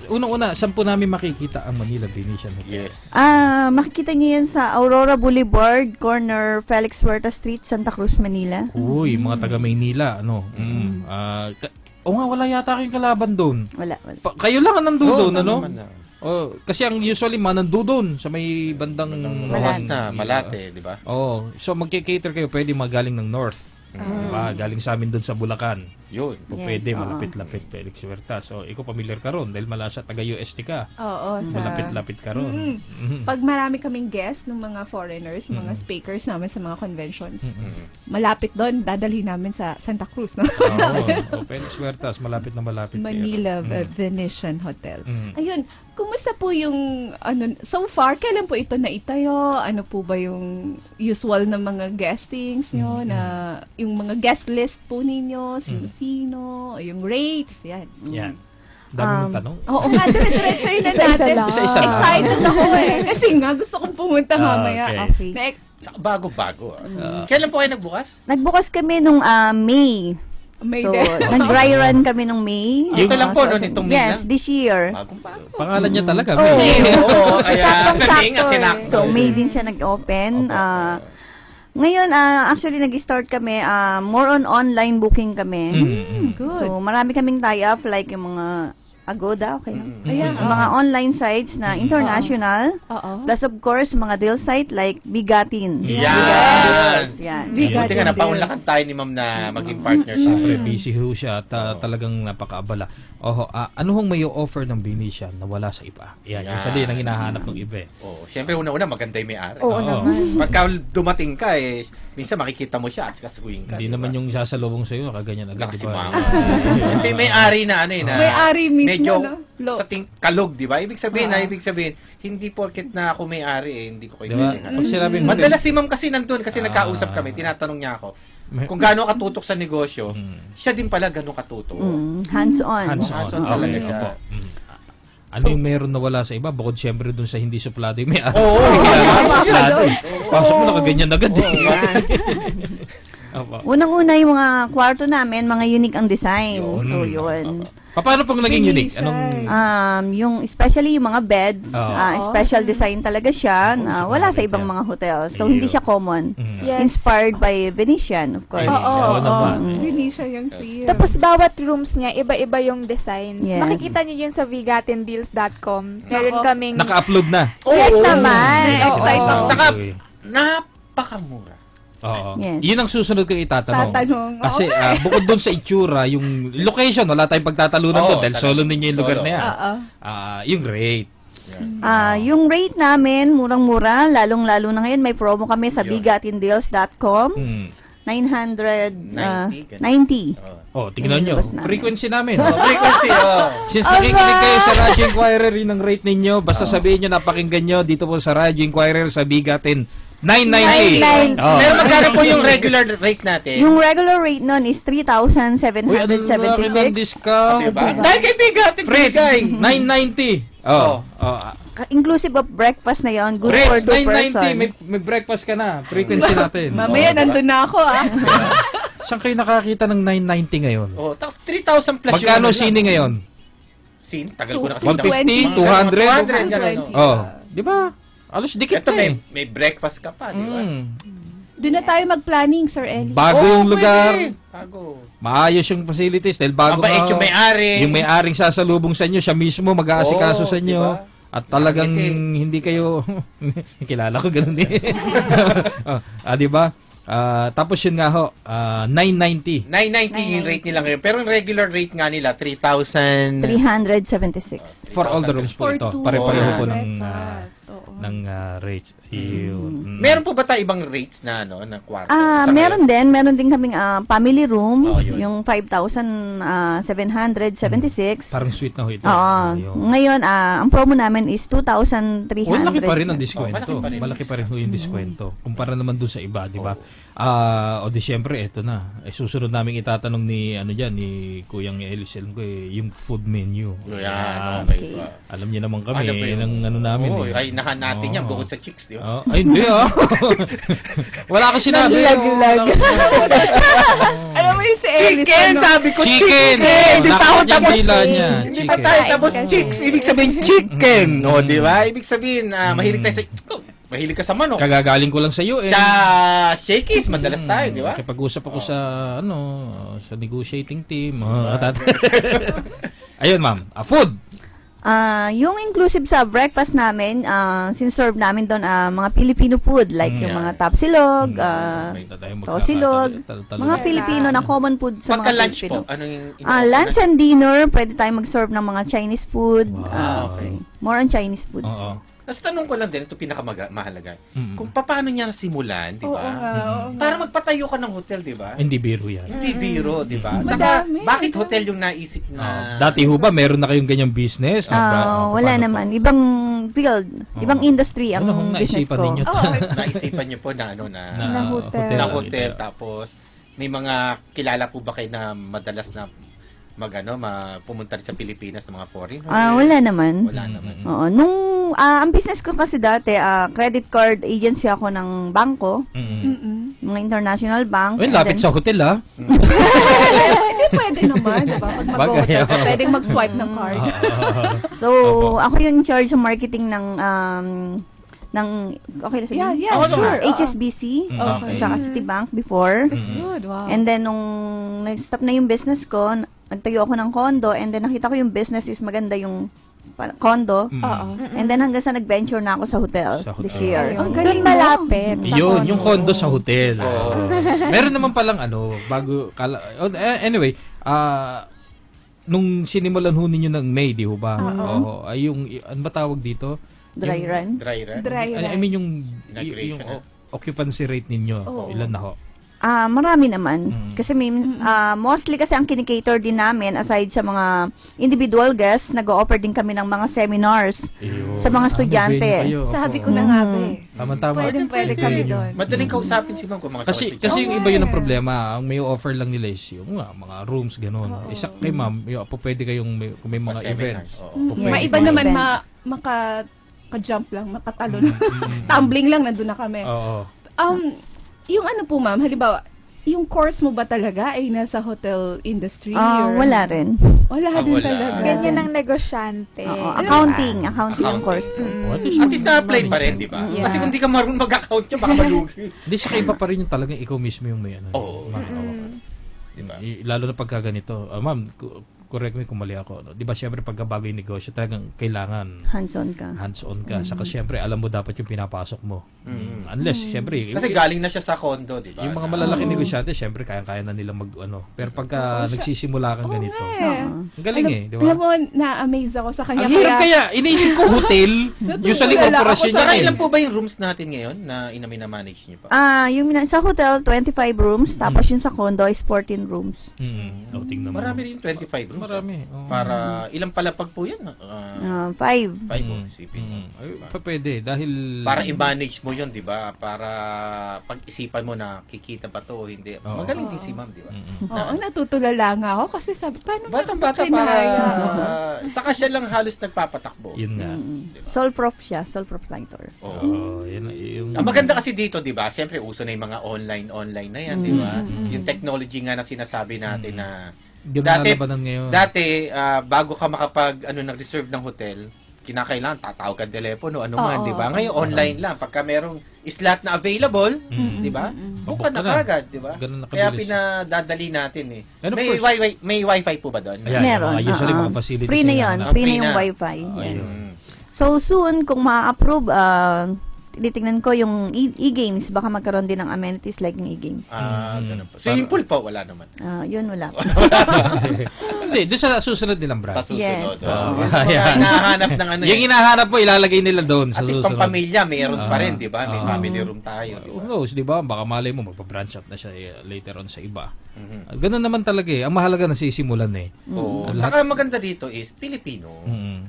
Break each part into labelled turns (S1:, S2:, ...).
S1: unang-una, saan po namin makikita ang Manila Venetian Hotel?
S2: Yes.
S3: Makikita niyo yan sa Aurora Boulevard, corner Felix Huerta Street, Santa Cruz, Manila.
S1: Uy, mga taga Maynila, ano? Nga, wala yata kayong kalaban doon.
S3: Wala.
S1: Kayo lang ang nandoon, ano?
S2: Naman.
S1: Kasi ang usually manandoon sa may bandang
S2: Bawas na, Malate, di ba?
S1: so magki-cater kayo, pwede magaling ng north. Diba? Galing sa amin doon sa Bulacan.
S2: Yun.
S1: O pwede, malapit-lapit, Felix Huerta. So, ikaw familiar ka ron dahil malasa taga-UST ka.
S4: Oo.
S1: Malapit-lapit ka ron.
S4: Pag marami kaming guests ng mga foreigners, mga speakers namin sa mga conventions, malapit doon, dadalhin namin sa Santa Cruz. No?
S1: Felix Huerta, malapit na malapit.
S4: Manila Venetian Hotel. Ayun, kumusta po yung, so far, kailan po ito naitayo? Ano po ba yung usual na mga guestings nyo, na yung mga guest list po ninyo, sino-sino, yung rates, yan.
S1: Dami mong tanong.
S4: Oo nga, dire-diretso yun na natin.
S1: Isa-isa lang.
S4: Excited ako Kasi nga, gusto kong pumunta mamaya.
S3: Okay.
S2: Bago-bago. Kailan po kayo nagbukas?
S3: Nagbukas kami nung May.
S4: May
S3: So,
S4: day.
S3: nag-dry run kami nung May.
S2: Ito lang po, no? Nitong May
S3: Yes,
S2: lang?
S3: this year.
S2: Bagong-bago.
S1: Pangalan niya talaga.
S2: Oo, kaya
S3: Saktong-sakto
S2: sabihin nga sinakto.
S3: So, May din siya nag-open. Ngayon, actually, nag-start kami, more on online booking kami.
S4: Good.
S3: So, marami kaming tie-up, like yung mga Agoda, okay lang.
S4: Ayan.
S3: Yung mga online sites na international.
S4: Oo.
S3: Plus, of course, mga deal site like Bigatin.
S2: Yes!
S3: Yan.
S2: Buti nga, napaunlakan tayo ni ma'am na maging partner sa
S1: Siyempre, busy ho siya at talagang napakaabala. Ano hong may offer ng Venetian na wala sa iba? Yan. Isa din ang hinahanap ng iba.
S2: Siyempre, una-una, maganda yung may-ari.
S4: Oo naman.
S2: Pagka dumating ka, minsan makikita mo siya at kasukuin ka.
S1: Hindi naman yung sasalubong sa'yo, nakaganyan agad.
S2: Kasi ito yung may-ari na
S4: May-ari mismo,
S2: medyo
S4: no?
S2: sa kalog, di ba? Ibig sabihin hindi porket na ako may-ari hindi ko kayo
S1: Diba?
S2: pilihan. Madalas si ma'am kasi nandun kasi nagkausap kami, tinatanong niya ako kung gaano katutok sa negosyo, siya din pala gaano katutok.
S3: Hands-on.
S2: Hands-on talaga siya.
S1: Ano yung meron na wala sa iba? Bukod siyempre dun sa hindi suplado yung may-ari. Pasok mo nakaganyan agad.
S3: Unang-una yung mga kwarto namin, mga unique ang design. So, yun.
S1: Paano pong naging unique?
S3: Yung especially yung mga beds, special design talaga siya na wala sa ibang mga hotel. So, hindi siya common. Inspired by Venetian, of course.
S4: Venetian yung feel.
S5: Tapos, bawat rooms niya, iba-iba yung designs.
S3: Yes.
S5: Makikita niyo yun sa vegatindeals.com. Meron kaming...
S1: Naka-upload na.
S5: Yes naman.
S2: Saka, napakamura.
S1: Oo.
S3: Yes.
S1: Yun ang susunod kong itatanong. Kasi bukod doon sa itsura, yung location, wala tayong pagtatalunan doon dahil solo ninyo yung lugar na yan. Yung rate.
S3: Yung rate namin, murang-mura, lalong-lalo na ngayon, may promo kami sa bigatindeals.com. 990.
S1: Tingnan nyo.
S3: Namin.
S1: Frequency namin.
S2: Frequency,
S1: Since nakikinig kayo sa Radyo Inquirer, yun ang rate ninyo. Basta sabihin nyo, napakinggan nyo dito po sa Radyo Inquirer sa Bigatin. 990.
S2: Pero magkano po yung regular rate natin?
S3: Yung regular rate nun is 3,776.
S1: Uy, ano laki ng discount?
S2: Diba? Dahil kay Bigatin, bigay.
S1: 990.
S3: Inclusive of breakfast na yon, good for 2 person.
S1: May breakfast ka na. Frequency natin.
S4: Mamaya, nandun na ako
S1: Saan kayo nakakita ng 990 ngayon?
S2: Tapos 3,000 plus
S1: Magkano sine ngayon?
S2: Sin? Tagal ko na kasi.
S1: 150? 200?
S2: 200,
S1: di ba? Alos dikit
S2: ito,
S1: na
S2: may breakfast ka pa, di ba?
S4: Doon na tayo mag-planning, Sir Eli.
S1: Bago yung lugar.
S2: Bago.
S1: Maayos yung facilities dahil bago
S2: mabait yung may-ari.
S1: Yung may-aring sasalubong sa inyo, siya mismo mag-aasikaso sa inyo.
S2: Diba?
S1: At talagang hindi kayo kilala ko ganun eh. Di ba? Tapos yun nga ho, 990.
S2: 990 yung rate nila ngayon. Pero yung regular rate nga nila, 3,376.
S1: For all the rooms po ito. Pare-pareho po ng rates.
S2: Meron po ba tayo ibang rates na na kwarto?
S3: Meron din kaming family room, yung 5,776.
S1: Parang sweet na ho ito.
S3: Ngayon, ang promo namin is 2,300.
S1: Malaki pa rin ang diskwento. Malaki pa rin ho yung diskwento. Kumpara naman dun sa iba, di ba? O di syempre, eto na. Susunod namin itatanong ni ni Kuyang Ellis, alam ko yung food menu.
S2: Yan, okay.
S1: Alam niya naman kami,
S2: Ano ba yun?
S1: ng namin.
S2: Ay, nahan natin yan bukod sa chicks, di ba?
S1: Ay, hindi Wala ka sinabi.
S3: Naglag.
S4: Alam mo yung si Ellis,
S2: Chicken! Sabi ko, chicken! Hindi pa ako tapos. Hindi pa tayo tapos chicks. Ibig sabihin, chicken. O, di ba? Ibig sabihin, mahilig tayo sa... Mahilig ka sa manok.
S1: Kagagaling ko lang sa iyo
S2: Sa Shakey's, madalas tayo, di ba?
S1: Kapag-usap ako sa sa negotiating team. Ayun, ma'am. Food.
S3: Yung inclusive sa breakfast namin, sinserve namin doon mga Filipino food like yung mga tapsilog, tosilog, mga Filipino na common food sa mga
S2: Pagka-lunch
S3: Filipino.
S2: po, ano yung...
S3: Lunch and dinner, pwede tayong mag-serve ng mga Chinese food.
S2: Okay.
S3: More on Chinese food.
S1: Oo.
S2: Tapos tanong ko lang din, ito pinakamahalaga. Kung paano niya nasimulan, di ba? Para magpatayo ka ng hotel, di ba?
S1: Hindi biro yan.
S2: Hindi biro, di ba? Saka, bakit hotel yung naisip na...
S1: Dati ho ba, meron na kayong ganyang business?
S3: Wala naman. Ibang field, ibang industry ang business
S1: naisipan
S3: ko.
S1: ninyo?
S2: Naisipan niyo po na
S5: hotel.
S2: na hotel. Tapos, may mga kilala po ba kayo na madalas na pumunta rin sa Pilipinas ng mga foreign?
S3: Wala naman.
S2: Wala naman.
S3: Oo. Ang business ko kasi dati, credit card agency ako ng bangko, mga international bank.
S1: Lapit sa hotel,
S4: Hindi pwede naman, diba? Pag mag-hotel ka, pwedeng mag-swipe ng card.
S3: So, ako yung in charge sa marketing ng okay na sabihin?
S4: Yeah, sure.
S3: HSBC, sa Citibank before.
S4: That's good, wow.
S3: And then, nung nag-stop na yung business ko, nagtayo ako ng condo, and then nakita ko yung business is maganda yung condo. And then hanggang sa nag-venture na ako sa hotel this year.
S5: Doon malapit.
S1: Yung condo sa hotel. Meron naman palang anyway, nung sinimulan ho ninyo ng May, di ho ba? Ay yung, ano ba tawag dito?
S3: Dry run.
S2: Dry run?
S1: I mean yung occupancy rate ninyo, ilan na ho?
S3: Marami naman. Kasi mostly kasi ang kinikater din namin, aside sa mga individual guests, nag-o-offer din kami ng mga seminars sa mga estudyante.
S4: Sabi ko na nga ba eh.
S1: Tama-tama.
S4: Pwede kami doon.
S2: Madaling kausapin si Ma'am kung mga
S1: Kasi yung iba yun ang problema. Ang may offer lang nila is yung mga rooms, gano'n. Isa kay ma'am, pwede kayong kung may mga events.
S4: Maiba naman maka-jump lang, makatalon. Tumbling lang, nandun na kami. Yung ano po ma'am, halimbawa, yung course mo ba talaga ay nasa hotel industry?
S3: Wala rin.
S4: Wala din talaga.
S5: Ganyan ang negosyante.
S3: Accounting ang course ko.
S2: At least na-apply pa rin, di ba? Kasi kung di ka marunong mag-account niya, baka malugi.
S1: Hindi, siya iba pa rin yung talagang ikaw mismo yung may ano.
S2: Oo.
S1: Diba? Lalo na pagka ganito. Ma'am, correct me kung mali ako. No? Di ba, syempre, pagkabago yung negosyo, talagang kailangan
S3: hands-on ka.
S1: Saka, syempre, alam mo dapat yung pinapasok mo. Unless, syempre,
S2: kasi galing na siya sa condo, di ba?
S1: Yung mga malalaking negosyante, syempre, kaya na nilang Pero pagka nagsisimula kang ganito, ang galing di ba?
S4: Alam mo, na-amaze ako sa kanya.
S1: Ang hirap kaya, iniisip ko hotel, usually corporation
S2: Saka
S1: niya.
S2: ilan po ba yung rooms natin ngayon na minamanage niyo pa?
S3: Yung sa hotel, 25 rooms, tapos yung sa condo is 14 rooms.
S1: Tingnan mo.
S2: Marami rin 25 rooms.
S1: Marami.
S2: Para, ilang palapag po yan?
S3: 5.
S2: 5 isipin.
S1: Pwede, dahil...
S2: Para i-manage mo yun, di ba? Para pag-isipan mo na kikita ba to o hindi. Magaling din si ma'am, di ba?
S4: Oo, natutulala nga ako kasi sabi, paano
S2: Batang-bata para... Saka siya lang halos nagpapatakbo.
S1: Yun nga.
S3: Soul-proof siya, soul-proof lighter.
S2: Ang maganda kasi dito, di ba? Siyempre, uso na yung mga online na yan, di ba? Yung technology nga na sinasabi natin na Dati, bago ka nag-reserve ng hotel, kinakailangan tatawag ka telepono, man, di ba? Ngayon, online lang. Pagka merong slot na available, di ba? Book ka na kagad, di ba? Kaya pinadadali natin May wifi po ba doon?
S3: Meron.
S1: Usually, mga facilities.
S3: Free na yun. Free na yung wifi. So, soon, kung ma-approve, titingnan ko yung e-games, baka magkaroon din ng amenities like ng e-games.
S2: Ganun po. Swimming pool po, wala naman.
S3: Yun, wala.
S1: Hindi, doon sa susunod nilang branch.
S2: Sa susunod.
S3: Yes.
S2: Hinahanap ng
S1: Yung hinahanap mo, ilalagay nila doon.
S2: At least pang pamilya, mayroon pa rin, di ba? May family room tayo.
S1: Who knows, di ba? Baka malay mo, magpa-branch out na siya later on sa iba. Ganun naman talaga eh. Ang mahalaga nasisimulan eh.
S2: Oo. Saka maganda dito is Pilipino.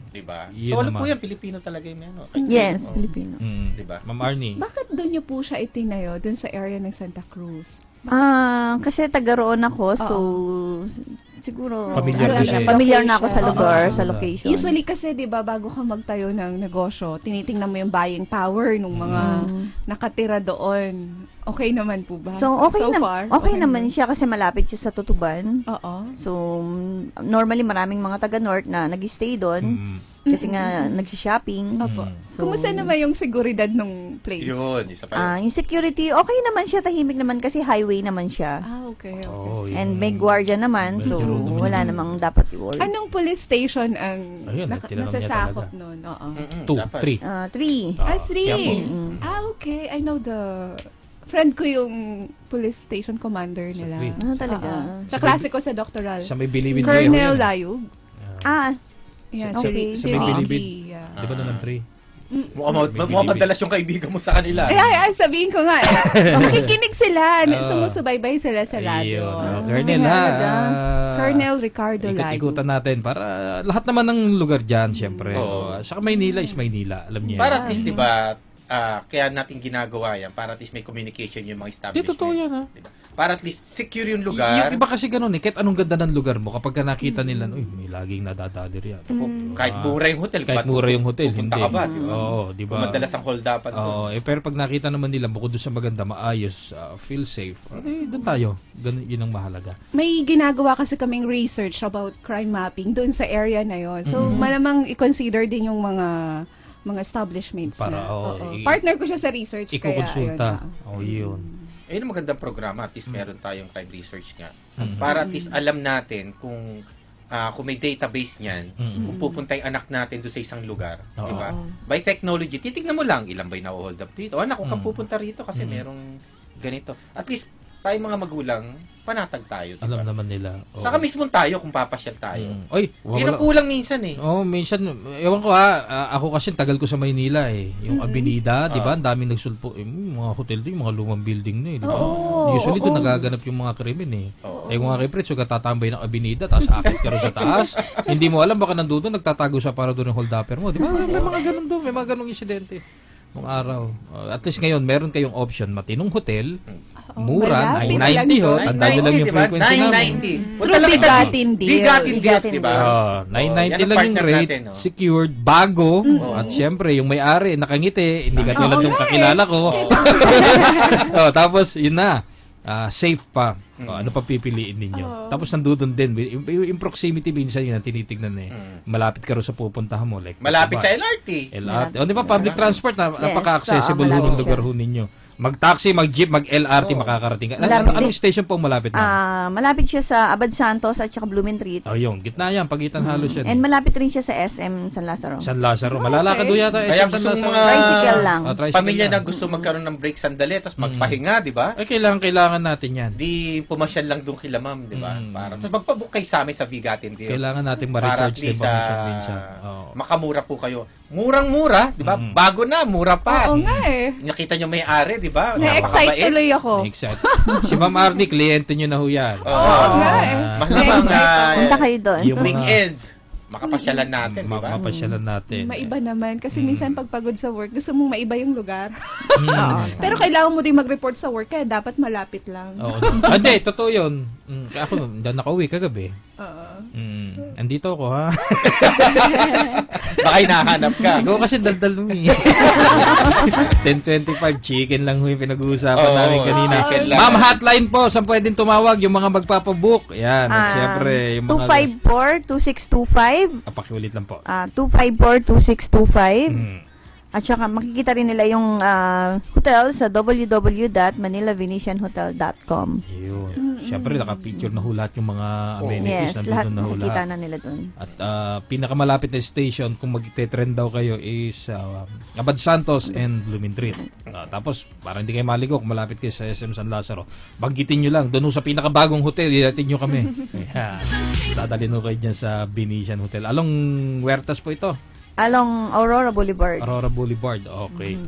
S2: Diba? Solo po yan, Pilipino talaga yung ano.
S3: Yes, Filipino.
S2: Diba?
S1: Ma'am Arnie.
S4: Bakit doon niyo po siya itinayo, dun sa area ng Santa Cruz?
S3: Kasi taga roon ako, so siguro
S1: Familiar
S3: na ako sa lugar, sa location.
S4: Usually kasi 'di ba bago ka magtayo ng negosyo, tinitingnan mo yung buying power ng mga nakatira doon. Okay naman po ba?
S3: So okay naman siya kasi malapit siya sa Tutuban.
S4: Oo.
S3: So normally maraming mga taga North na nag-stay doon. Kasi nga nagsi-shopping.
S4: Opo.
S3: So,
S4: kumusta naman yung seguridad ng place?
S2: Yun, isa pa yun.
S3: Yung security, okay naman siya, tahimik naman kasi highway naman siya.
S4: Okay.
S3: And may gwardiya naman, so wala namang dapat i-worry.
S4: Anong police station ang
S1: Ayun,
S4: nasasakop nun? Oo.
S1: 2, 3.
S3: 3.
S4: 3. Okay. I know the friend ko yung police station commander nila.
S3: Talaga.
S4: Sa klase ko sa doctoral.
S1: Sa may bilibid
S4: Colonel Layug. Yeah,
S3: Okay.
S4: si
S1: may
S4: Ricky.
S1: bilibid.
S4: Yeah.
S1: Di ba naman 3?
S2: Mukhang madalas yung kaibigan mo sa kanila.
S4: Ay, sabihin ko nga. Makikinig sila. Sumusubaybay sila sa radio.
S1: Colonel
S4: Colonel Ricardo Layug.
S1: Ikutan natin para lahat naman ng lugar dyan, syempre. Saka Maynila is Maynila. Alam niyo yan.
S2: Para at least, diba, kaya natin ginagawa yan para at least may communication yung mga establishment.
S1: Totoo yan, ha?
S2: Diba? Para at least secure yung lugar.
S1: Yung iba kasi ganun eh, kahit anong ganda ng lugar mo, kapag nakita nila, may laging nadadalir yan.
S2: Kahit mura yung hotel.
S1: Kahit mura yung hotel,
S2: pupunta
S1: hindi.
S2: ka ba, diba?
S1: Oo, diba?
S2: Kung madalas ang hold-upan doon.
S1: Pero pag nakita naman nila, bukod doon sa maganda, maayos, feel safe, doon tayo. Ganun, yun ang mahalaga.
S4: May ginagawa kasi kaming research about crime mapping doon sa area na yon. So, malamang i-consider din yung mga establishments
S1: Para,
S4: na. Partner ko siya sa research.
S1: Ikukonsulta.
S4: Kaya,
S1: Yun.
S2: Ayun ang magandang programa. At least meron tayong crime research nga. Para at least alam natin kung may database niyan, kung pupunta yung anak natin doon sa isang lugar. Diba? By technology, titignan mo lang, ilan ba'y na-hold up dito? Anak, kung pupunta rito kasi merong ganito. At least, tayo mga magulang, panatag tayo. Diba?
S1: Alam naman nila.
S2: Saka mismo tayo kung papasyal tayo. Yun ang kulang minsan eh.
S1: Minsan, ewan ko ako kasi tagal ko sa Maynila eh. Yung Avenida, di ba? Ang daming nagsulpo. Mga hotel doon, yung mga lumang building na eh. Di ba? Usually doon nagaganap yung mga krimen eh. Yung mga repre, so katatambay ng Avenida, tapos akit ka rin sa taas. Hindi mo alam, baka nandun nagtatago sa para doon yung hold-upper mo. Di ba? May mga ganun doon, may mga ganung insidente. Nung araw. At least ngayon, meron kayong option, matinong hotel, mura, 990 ho. Tandaan nyo lang yung frequency namin.
S2: 990.
S4: Through Bigatin Deals.
S2: Bigatin Deals, diba?
S1: 990 lang yung rate, secured, bago, at syempre, yung may-ari, nakangiti, hindi ka tulad yung kakilala ko. Tapos, yun na. Safe pa. Ano pa pipiliin ninyo? Tapos nandun din. Yung proximity minsan yun ang tinitignan eh. Malapit ka rin sa pupuntahan mo. Like,
S2: malapit sa LRT.
S1: Di ba public transport na napaka-accessible ng lugar ho ninyo. Mag-taxi, mag-jeep, mag-LRT, makakarating ka. Anong station po malapit na?
S3: Malapit siya sa Abad Santos at saka Blumentritt.
S1: Yung gitna yan, pagitan halos yan.
S3: And malapit rin siya sa SM San Lazaro.
S1: San Lazaro. Malalakad do yata
S2: Kaya
S1: SM
S2: gusto
S1: San Lazaro.
S2: mga
S3: tricycle lang.
S2: Pamilya na gusto magkaroon ng break sandali tapos magpahinga, di ba?
S1: Kailangan natin yan.
S2: Di pumasyal lang doon kila ma'am, di ba? Tapos magpabook kayo sa amin sa Bigatin Deals.
S1: Kailangan natin ma-research din minsan.
S2: Makamura po kayo. Murang-mura, di ba? Bago na, mura pa.
S4: Oo nga eh.
S2: Nakita nyo may-ari, di ba?
S4: Na-excite tuloy ako.
S1: Si Ma'am Arnie, kliyente nyo na ho yan.
S4: Oo nga eh.
S2: Malamang
S3: punta kayo doon.
S2: weekends. Makapasyalan natin, di ba?
S1: Makapasyalan natin.
S4: Maiba naman. Kasi minsan pagpagod sa work, gusto mong maiba yung lugar. Pero kailangan mo din mag-report sa work, kaya dapat malapit lang.
S1: Hindi, totoo yun. Ako, nakauwi kagabi. Andito ako, ha?
S2: Baka hinahanap ka.
S1: Ikaw kasi daldal mo eh. 10:25, chicken lang yung pinag-uusapan namin kanina. Ma'am, hotline po, saan pwedeng tumawag yung mga magpapabook? Yan, at syempre, yung mga...
S3: 254-2625.
S1: Pakiulit lang po.
S3: 254-2625. At saka makikita rin nila yung hotel sa www.manilavenetianhotel.com.
S1: Yun. Siyempre, naka-picture na lahat yung mga amenities.
S3: Yes, lahat
S1: na
S3: makikita na nila dun.
S1: At pinakamalapit na station, kung mag-trend daw kayo, is Abad Santos and Blumentritt. Tapos, para hindi kayo maligo, kung malapit kayo sa SM San Lazaro, banggitin nyo lang, doon sa pinakabagong hotel, idatin nyo kami. Dadalhin nyo kayo dyan sa Venetian Hotel. Along Huertas po ito?
S3: Along Aurora Boulevard.
S1: Aurora Boulevard, okay.